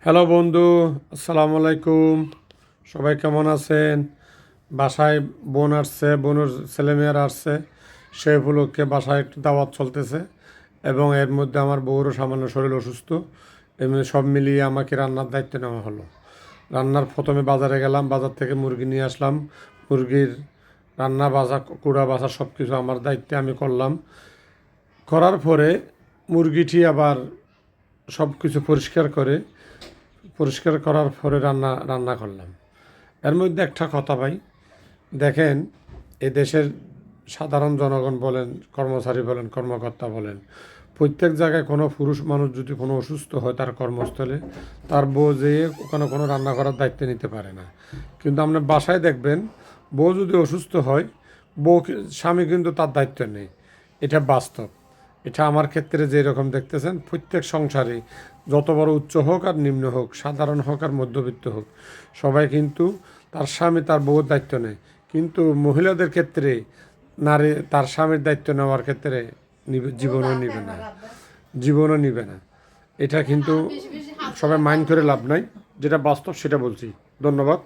Hello বন্ধু, আসসালামু আলাইকুম। সবাই কেমন আছেন? বাসায় বোন আসছে, বোনের ছেলেমেয়েরা আসছে, সেই উপলক্ষে বাসায় একটু দাওয়াত চলতেছে এবং এর মধ্যে আমার বউরও সামান্য শরীর অসুস্থ। এমনি সব মিলিয়ে আমাকে রান্নার দায়িত্ব নেওয়া হলো। রান্নার প্রথমে বাজারে গেলাম, বাজার থেকে মুরগি নিয়ে আসলাম। মুরগির রান্না বাজা কুড়া বাছা সব কিছু আমার দায়িত্বে আমি করলাম। করার পরে মুরগিটি আবার সব কিছু পরিষ্কার করার পরে রান্না রান্না করলাম। এর মধ্যে একটা কথা ভাই, দেখেন, এ দেশের সাধারণ জনগণ বলেন, কর্মচারী বলেন, কর্মকর্তা বলেন, প্রত্যেক জায়গায় কোনো পুরুষ মানুষ যদি কোনো অসুস্থ হয় তার কর্মস্থলে, তার বউ যেয়ে ওখানে কোনো রান্না করার দায়িত্ব নিতে পারে না। কিন্তু আপনার বাসায় দেখবেন, বউ যদি অসুস্থ হয়, স্বামী কিন্তু তার দায়িত্ব নেই। এটা বাস্তব। এটা আমার ক্ষেত্রে যে রকম দেখতেছেন, প্রত্যেক সংসারে যত বড় উচ্চ হোক আর নিম্ন হোক, সাধারণ হোক আর মধ্যবিত্ত হোক, সবাই কিন্তু তার স্বামী তার বউর দায়িত্ব নেয়। কিন্তু মহিলাদের ক্ষেত্রে নারী তার স্বামীর দায়িত্ব নেওয়ার ক্ষেত্রে জীবনও নিবে না, জীবনও নিবে না। এটা কিন্তু সবাই মাইন্ড করে লাভ নাই, যেটা বাস্তব সেটা বলছি। ধন্যবাদ।